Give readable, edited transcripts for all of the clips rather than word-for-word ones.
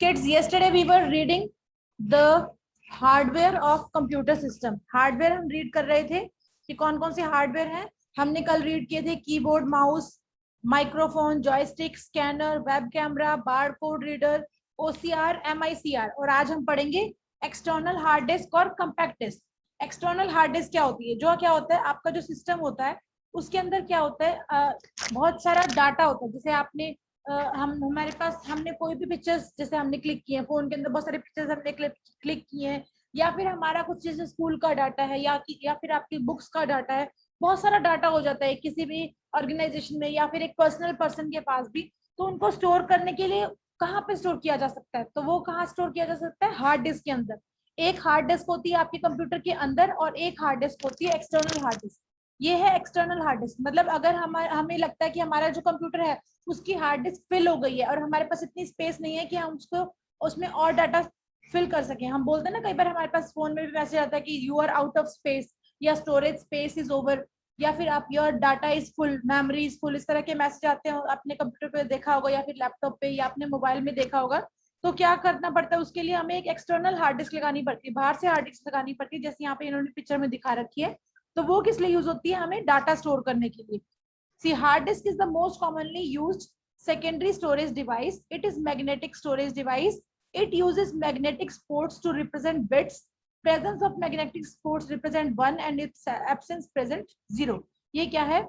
Kids, yesterday we were reading the hardware of computer system. Hardware हम read कर रहे थे कि कौन कौन से हार्डवेयर हैं. हमने कल रीड किए थे keyboard, mouse, microphone, joystick, scanner, web camera, bar code reader, OCR, MICR. और आज हम पढ़ेंगे एक्सटर्नल हार्ड डिस्क और compact disk. External hard disk क्या होती है? जो क्या होता है, आपका जो सिस्टम होता है उसके अंदर क्या होता है, बहुत सारा डाटा होता है. जैसे आपने हम हमारे पास हमने कोई भी पिक्चर्स जैसे हमने क्लिक किए, फोन के अंदर बहुत सारे पिक्चर्स हमने क्लिक किए हैं, या फिर हमारा कुछ जैसे स्कूल का डाटा है या फिर आपकी बुक्स का डाटा है. बहुत सारा डाटा हो जाता है किसी भी ऑर्गेनाइजेशन में या फिर एक पर्सनल पर्सन के पास भी. तो उनको स्टोर करने के लिए कहाँ पे स्टोर किया जा सकता है? तो वो कहाँ स्टोर किया जा सकता है? हार्ड डिस्क के अंदर. एक हार्ड डिस्क होती है आपके कंप्यूटर के अंदर और एक हार्ड डिस्क होती है एक्सटर्नल हार्ड डिस्क. ये है एक्सटर्नल हार्ड डिस्क. मतलब अगर हमें लगता है कि हमारा जो कंप्यूटर है उसकी हार्ड डिस्क फिल हो गई है और हमारे पास इतनी स्पेस नहीं है कि हम उसको उसमें और डाटा फिल कर सकें. हम बोलते हैं ना, कई बार हमारे पास फोन में भी मैसेज आता है कि you are out of space या स्टोरेज स्पेस इज ओवर, या फिर आप your data is full, memory is full. इस तरह के मैसेज आते हैं. अपने कंप्यूटर पे देखा होगा या फिर लैपटॉप पे या अपने मोबाइल में देखा होगा. तो क्या करना पड़ता है उसके लिए? हमें एक एक्सटर्नल हार्ड डिस्क लगानी पड़ती है, बाहर से हार्ड डिस्क लगानी पड़ती है, जैसे यहाँ पे इन्होंने पिक्चर में दिखा रखी है. तो वो किस लिए यूज होती है? हमें डाटा स्टोर करने के लिए. See hard disk is the most commonly used secondary storage device. It is magnetic storage device. It uses magnetic spots to represent bits. Presence of magnetic spots represent 1 and its absence present 0. ये क्या है?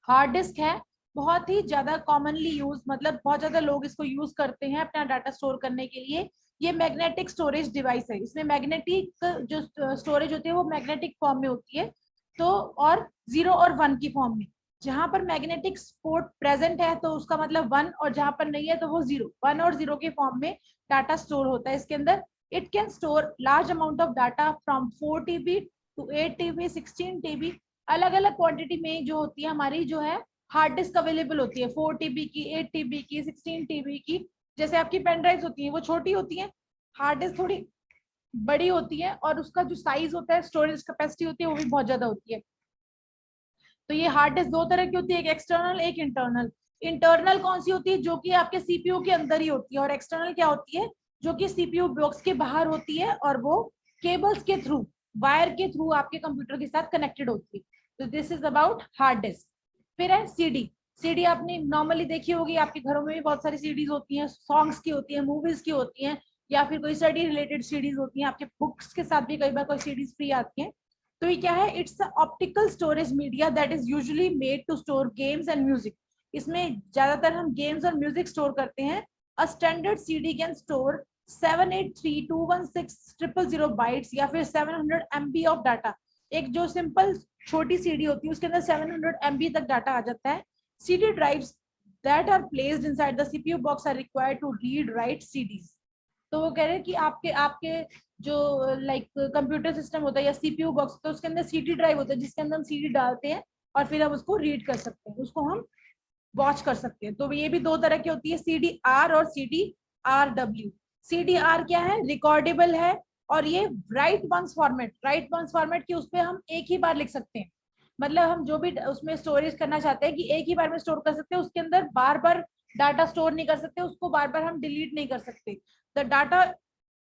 Hard disk है. बहुत ही ज्यादा commonly use, मतलब बहुत ज्यादा लोग इसको यूज करते हैं अपना डाटा स्टोर करने के लिए. ये मैग्नेटिक स्टोरेज डिवाइस है. इसमें मैग्नेटिक जो स्टोरेज होती है वो मैग्नेटिक फॉर्म में होती है. तो और 0 और 1 की फॉर्म में. जहां पर मैग्नेटिक स्पोर्ट प्रेजेंट है तो उसका मतलब 1, और जहां पर नहीं है तो वो 0. 1 और 0 के फॉर्म में डाटा स्टोर होता है इसके अंदर. It can store large amount of data from 4 TB to 8 TB, 16 TB. अलग अलग क्वांटिटी में जो होती है हमारी जो है हार्ड डिस्क अवेलेबल होती है. 4 TB की, 8 TB की, 16 TB की. जैसे आपकी पेन ड्राइव होती है वो छोटी होती है, हार्ड डिस्क थोड़ी बड़ी होती है, और उसका जो साइज होता है, स्टोरेज कैपेसिटी होती है, वो भी बहुत ज्यादा होती है. तो ये हार्ड डिस्क दो तरह की होती है, एक एक्सटर्नल एक इंटरनल. इंटरनल कौन सी होती है? जो कि आपके सीपीयू के अंदर ही होती है. और एक्सटर्नल क्या होती है? जो कि सीपीयू बॉक्स के बाहर होती है और वो केबल्स के थ्रू, वायर के थ्रू आपके कंप्यूटर के साथ कनेक्टेड होती है. तो this is about hard disk. फिर है सीडी. सीडी आपने नॉर्मली देखी होगी, आपके घरों में भी बहुत सारी सीडीज होती हैं, सॉन्ग्स की होती है, मूवीज की होती हैं, या फिर कोई स्टडी रिलेटेड सीडीज होती हैं. आपके बुक्स के साथ भी कई बार कोई सीडीज फ्री आती हैं. तो ये क्या है? It's optical storage media that is usually made to store games and music. इसमें ज्यादातर हम गेम्स और म्यूजिक स्टोर करते हैं. A standard CD can store 783216000 bytes या फिर 700 MB ऑफ डाटा. एक जो सिंपल छोटी सीडी होती है उसके अंदर 700 MB तक डाटा आ जाता है. CD drives that are placed inside the CPU box are required to read write CDs. तो वो कह रहे हैं कि आपके आपके जो लाइक कंप्यूटर सिस्टम होता है या सीपीयू बॉक्स, तो उसके अंदर सीडी ड्राइव होता है जिसके अंदर हम सीडी डालते हैं और फिर हम उसको रीड कर सकते हैं, उसको हम वॉच कर सकते हैं. तो ये भी दो तरह की होती है, CDR और CDRW. CDR क्या है? रिकॉर्डेबल है. और ये write once format, write once format की उस पर हम एक ही बार लिख सकते हैं. मतलब हम जो भी उसमें स्टोरेज करना चाहते हैं कि एक ही बार में स्टोर कर सकते हैं, उसके अंदर बार बार डाटा स्टोर नहीं कर सकते, उसको बार बार हम डिलीट नहीं कर सकते. The data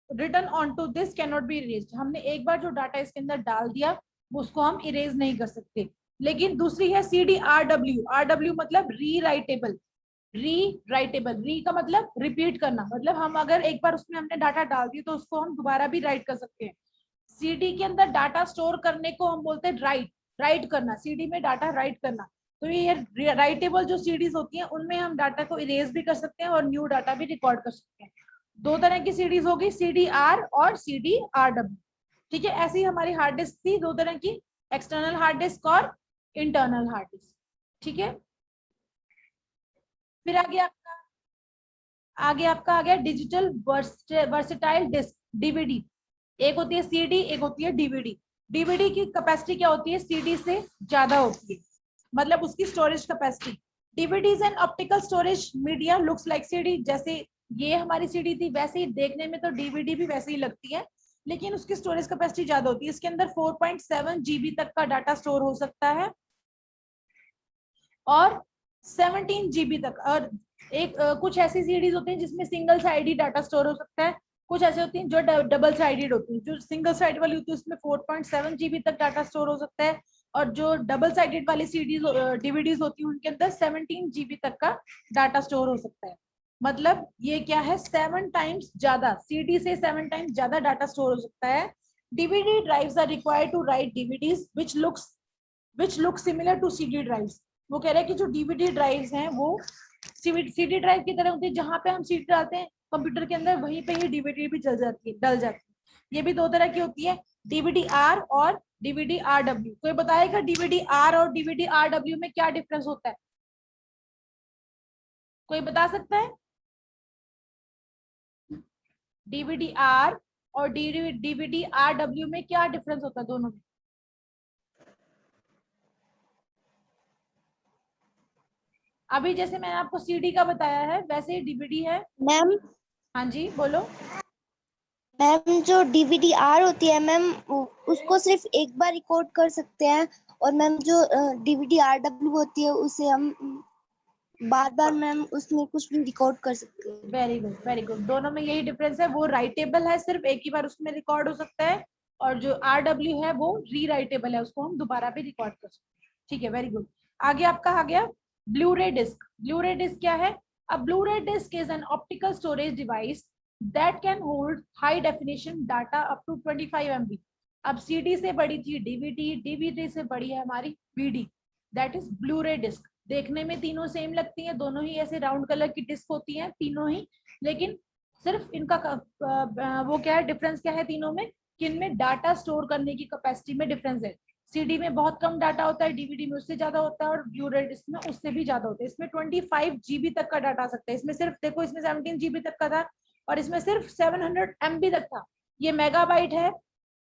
return on to this can not be erased. हमने एक बार जो डाटा इसके अंदर डाल दिया उसको हम इरेज नहीं कर सकते. लेकिन दूसरी है CDRW. RW मतलब री राइटेबल. री का मतलब रिपीट करना. मतलब हम अगर एक बार उसमें हमने डाटा डाल दिया तो उसको हम दोबारा भी राइट कर सकते हैं. सीडी के अंदर डाटा स्टोर करने को हम बोलते हैं राइट करना. सीडी में डाटा राइट करना. तो ये राइटेबल जो सीडीज होती हैं उनमें हम डाटा को इरेज भी कर सकते हैं और न्यू डाटा भी रिकॉर्ड कर सकते हैं. दो तरह की सीडीज होगी, CDR और CDRW. ठीक है, ऐसी हमारी हार्ड डिस्क थी दो तरह की, एक्सटर्नल हार्ड डिस्क और इंटरनल हार्ड डिस्क. ठीक है. फिर आगे आपका आ गया डिजिटल वर्सेटाइल डिस्क, डीवीडी. एक होती है सीडी, एक होती है डीवीडी. डीवीडी की कैपेसिटी क्या होती है? सीडी से ज्यादा होती है, मतलब उसकी storage capacity. DVD is an optical storage media looks like CD. जैसे ये हमारी सीडी थी वैसे ही देखने में तो डीवीडी भी वैसे ही लगती है, लेकिन उसकी स्टोरेज कैपेसिटी ज्यादा होती है. इसके अंदर 4.7 GB तक का डाटा स्टोर हो सकता है और 17 GB तक, और एक कुछ ऐसी सीडीज होती हैं जिसमें सिंगल साइडेड डाटा स्टोर हो सकता है, कुछ ऐसे होती हैं जो डबल साइडेड होती हैं। जो सिंगल साइड वाली होती है उसमें 4.7 GB तक डाटा स्टोर हो सकता है, और जो डबल साइडेड वाली सीडीज डीवीडीज होती हैं उनके अंदर 17 GB तक का डाटा स्टोर हो सकता है। मतलब ये क्या है, 7 टाइम्स ज्यादा, सीडी से 7 टाइम्स ज्यादा डाटा स्टोर हो सकता है। DVD drives are required to write DVDs which look similar to CD drives। वो कह रहे हैं कि जो डीवीडी ड्राइव्स हैं वो सीडी ड्राइव की तरह होती है, जहां पे हम सीडी डालते हैं कंप्यूटर के अंदर वहीं पे ही डीवीडी भी डल जाती है। ये भी दो तरह की होती है, डीवीडी आर और डीवीडी आर डब्ल्यू। कोई बताएगा डीवीडी आर और डीवीडी आर डब्ल्यू में क्या डिफरेंस होता है? कोई बता सकता है? डीवीडी आर और डीवीडी आर डब्ल्यू में क्या डिफरेंस होता है दोनों में? अभी जैसे मैंने आपको सीडी का बताया है वैसे ही डीवीडी है। मैम हाँ जी बोलो। मैम जो डीवीडी आर होती है मैम उसको सिर्फ एक बार रिकॉर्ड कर सकते हैं, और मैम जो डीवीडी आर डब्ल्यू होती है उसे हम बार बार मैम उसमें कुछ भी रिकॉर्ड कर सकते हैं। वेरी गुड वेरी गुड, दोनों में यही डिफरेंस है, वो राइटेबल है, सिर्फ एक ही बार उसमें रिकॉर्ड हो सकता है, और जो आर डब्ल्यू है वो री राइटेबल है, उसको हम दोबारा भी रिकॉर्ड कर सकते हैं। ठीक है, वेरी गुड। आगे आपका आ गया blue ray disc. Blue ray disk क्या है? A blue ray disc is an optical storage device that can hold high definition data up to 25 MB। अब सीडी से बड़ी थी डीवीडी, डीवीडी से बड़ी है हमारी BD, that is blue ray disk. देखने में तीनों सेम लगती हैं, दोनों ही ऐसे राउंड कलर की डिस्क होती हैं तीनों ही, लेकिन सिर्फ इनका वो क्या है, डिफरेंस क्या है तीनों में, कि इनमें डाटा स्टोर करने की कैपेसिटी में डिफरेंस है। सीडी में बहुत कम डाटा होता है, डीवीडी में उससे ज्यादा होता है, और ब्लू रे डिस्क में उससे भी ज्यादा होता है। इसमें 25 GB तक का डाटा आ सकता है, इसमें सिर्फ देखो इसमें 17 GB तक का था, और इसमें सिर्फ 700 MB तक था। ये मेगाबाइट है,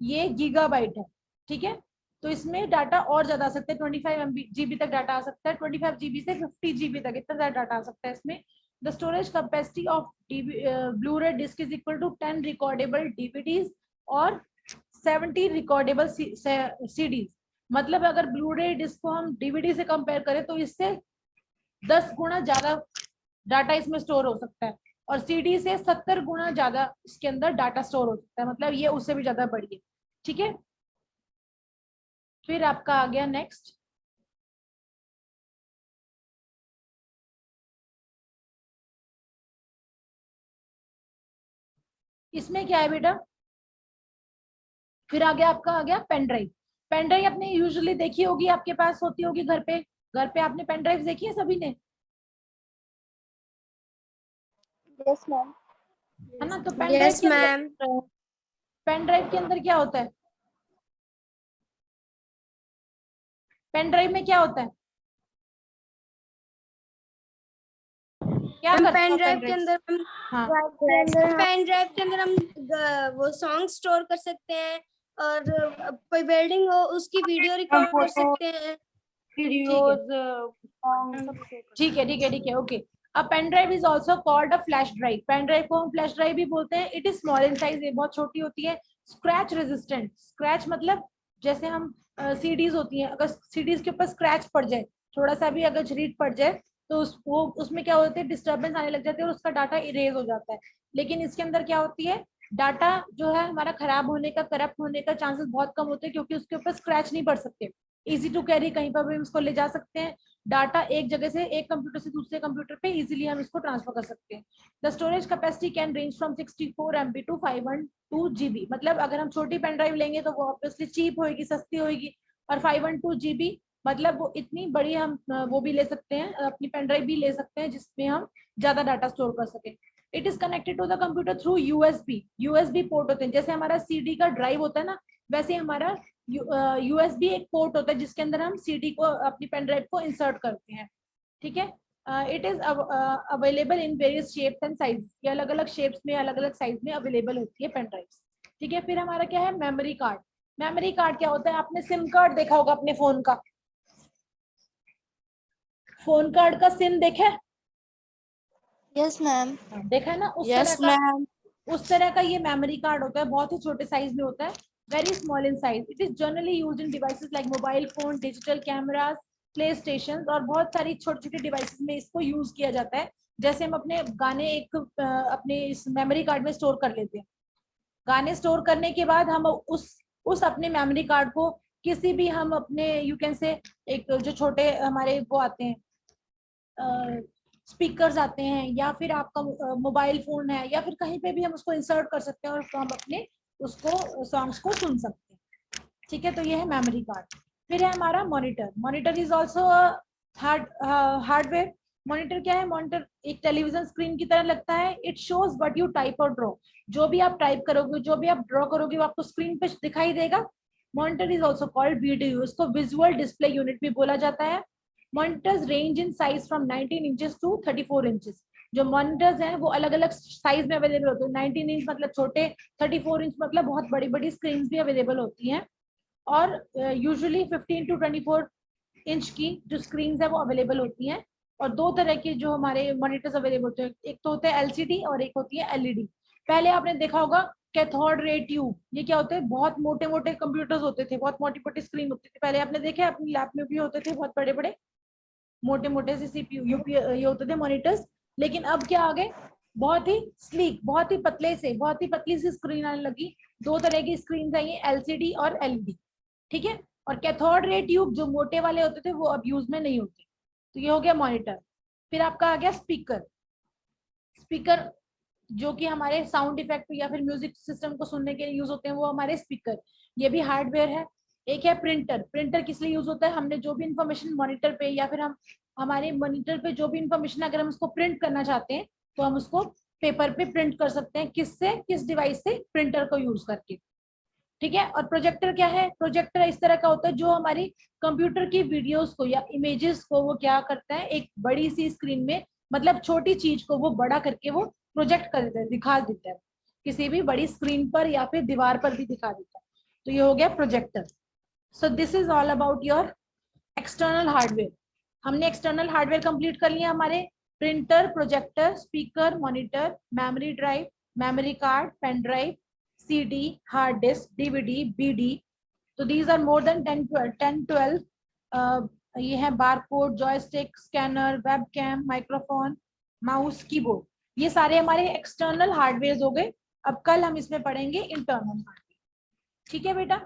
ये गीगाबाइट है, ठीक है। तो इसमें डाटा और ज्यादा आ सकता है, 25 GB तक डाटा आ सकता है, 25 GB से 50 GB तक इतना ज्यादा डाटा आ सकता है इसमें। The storage capacity of blu ray disc is equal to 10 recordable DVDs और 70 रिकॉर्डेबल सीडीज। मतलब अगर ब्लू रे डिस्क को हम डीवीडी से कंपेयर करें तो इससे 10 गुना ज्यादा डाटा इसमें स्टोर हो सकता है, और सीडी से 70 गुना ज्यादा इसके अंदर डाटा स्टोर हो सकता है, मतलब ये उससे भी ज्यादा बड़ी है, ठीक है। फिर आपका आ गया नेक्स्ट, इसमें क्या है बेटा? फिर आगे आपका आ गया पेन ड्राइव। पेन ड्राइव आपने यूजुअली देखी होगी, आपके पास होती होगी घर पे। घर पे आपने पेन ड्राइव देखी है सभी ने? Yes ma'am. है ना? तो पेन ड्राइव के अंदर, मैम। पेन ड्राइव के अंदर क्या होता है? पेन ड्राइव में क्या होता है? क्या करते पेन हो ड्राइव के अंदर हम हाँ पेन ड्राइव के अंदर हम वो सॉन्ग स्टोर कर सकते हैं, और कोई वेल्डिंग हो उसकी वीडियो रिकॉर्ड कर सकते हैं, वीडियोस, ठीक है ठीक है ठीक है, okay. A pen drive is also called a flash drive. Pen drive को हम फ्लैश ड्राइव भी बोलते हैं। It is small in size, ये बहुत छोटी होती है। स्क्रैच रेजिस्टेंट, स्क्रैच मतलब जैसे हम सीडीज होती हैं, अगर सीडीज के ऊपर स्क्रैच पड़ जाए, थोड़ा सा भी अगर छरीट पड़ जाए तो वो उसमें क्या होते हैं, डिस्टर्बेंस आने लग जाते हैं और उसका डाटा इरेज हो जाता है। लेकिन इसके अंदर क्या होती है, डाटा जो है हमारा खराब होने का, करप्ट होने का चांसेस बहुत कम होते हैं, क्योंकि उसके ऊपर स्क्रैच नहीं पड़ सकते। इजी टू कैरी, कहीं पर भी हम इसको ले जा सकते हैं। डाटा एक जगह से, एक कंप्यूटर से दूसरे कंप्यूटर पे इजीली हम इसको ट्रांसफर कर सकते हैं। The storage capacity can range from 64 MB to 512 GB। मतलब अगर हम छोटी पेन ड्राइव लेंगे तो वो ऑब्वियसली चीप होगी, सस्ती होगी, और 512 GB मतलब वो इतनी बड़ी हम वो भी ले सकते हैं, अपनी पेन ड्राइव भी ले सकते हैं जिसमें हम ज्यादा डाटा स्टोर कर सके। It is connected to the computer through USB port होते हैं। जैसे हमारा सीडी का ड्राइव होता है ना, वैसे हमारा यूएसबी एक पोर्ट होता है जिसके अंदर हम सीडी को, अपनी पेन ड्राइव को इंसर्ट करते हैं, ठीक है। It is available in various shapes and size. ये अलग अलग शेप्स में, अलग अलग साइज में अवेलेबल होती है पेन ड्राइव, ठीक है। फिर हमारा क्या है, मेमोरी कार्ड। मेमोरी कार्ड क्या होता है? आपने सिम कार्ड देखा होगा अपने फोन का, फोन कार्ड का सिम देखा है? Yes ma'am. देखा है ना? उस तरह का ये मेमोरी कार्ड होता है, बहुत ही छोटे साइज में होता है, very small in size. It is generally used in devices like mobile phone, digital cameras, play station, और बहुत सारी छोटी छोटी डिवाइसेस में इसको यूज किया जाता है। जैसे हम अपने गाने एक अपने इस मेमोरी कार्ड में स्टोर कर लेते हैं, गाने स्टोर करने के बाद हम उस अपने मेमोरी कार्ड को किसी भी हम अपने यू कैन से एक जो छोटे हमारे वो आते हैं स्पीकर्स आते हैं, या फिर आपका मोबाइल फोन है, या फिर कहीं पे भी हम उसको इंसर्ट कर सकते हैं और हम अपने उसको सॉन्ग्स को सुन सकते हैं। ठीक है, तो ये है मेमोरी कार्ड। फिर है हमारा monitor. Monitor is also hardware. Monitor क्या है? मॉनिटर एक टेलीविजन स्क्रीन की तरह लगता है। It shows what you type और ड्रॉ। जो भी आप टाइप करोगे, जो भी आप ड्रॉ करोगे, वो आपको स्क्रीन पे दिखाई देगा। Monitor is also called VDU, इसको विजुअल डिस्प्ले यूनिट भी बोला जाता है। Monitors range in size from 19 inches to 34 inches. जो मॉनिटर्स हैं वो अलग अलग साइज में अवेलेबल होते हैं। 19 इंच मतलब छोटे, 34 इंच मतलब बहुत बड़ी बड़ी स्क्रीन भी अवेलेबल होती हैं। और यूजुअली 15 टू 24 इंच की जो स्क्रीन है वो अवेलेबल होती हैं। और दो तरह के जो हमारे मॉनिटर्स अवेलेबल होते हैं, एक तो होते हैं एलसीडी और एक होती है एलईडी। पहले आपने देखा होगा कैथोड रे ट्यूब, ये क्या होते हैं? बहुत मोटे मोटे कंप्यूटर्स होते थे, बहुत मोटी मोटी स्क्रीन होती थी। पहले आपने देखा अपनी लैब में भी होते थे बहुत बड़े बड़े मोटे मोटे से सीपीयू ये होते थे मॉनिटर्स। लेकिन अब क्या आ गए? बहुत ही स्लीक, बहुत ही पतले से, बहुत ही पतली सी स्क्रीन आने लगी। दो तरह की स्क्रीन आई है, एलसीडी और एलईडी। ठीक है, और कैथोड रे ट्यूब जो मोटे वाले होते थे वो अब यूज में नहीं होते। तो ये हो गया मॉनिटर। फिर आपका आ गया स्पीकर। स्पीकर जो कि हमारे साउंड इफेक्ट या फिर म्यूजिक सिस्टम को सुनने के लिए यूज होते हैं, वो हमारे स्पीकर। ये भी हार्डवेयर है। एक है प्रिंटर। प्रिंटर किस लिए यूज होता है? हमने जो भी इंफॉर्मेशन मॉनिटर पे या फिर हम हमारे मॉनिटर पे जो भी इंफॉर्मेशन अगर हम उसको प्रिंट करना चाहते हैं तो हम उसको पेपर पे प्रिंट कर सकते हैं। किससे? किस डिवाइस से? प्रिंटर को यूज करके। ठीक है, और प्रोजेक्टर क्या है? प्रोजेक्टर इस तरह का होता है जो हमारी कंप्यूटर की वीडियोस को या इमेजेस को वो क्या करता है, एक बड़ी सी स्क्रीन में, मतलब छोटी चीज को वो बड़ा करके वो प्रोजेक्ट कर देता है, दिखा देता है किसी भी बड़ी स्क्रीन पर या फिर दीवार पर भी दिखा देता है। तो ये हो गया projector. So this is all about your external hardware. हमने एक्सटर्नल हार्डवेयर कंप्लीट कर लिया हमारे। Printer, projector, speaker, monitor, memory drive, memory card, pen drive, CD, hard disk, DVD, BD. So these are more than 10, 12. ये है barcode, joystick, scanner, webcam, microphone, mouse, keyboard. ये सारे हमारे external hardware हो गए। अब कल हम इसमें पढ़ेंगे इंटरनल हार्डवेयर। ठीक है बेटा?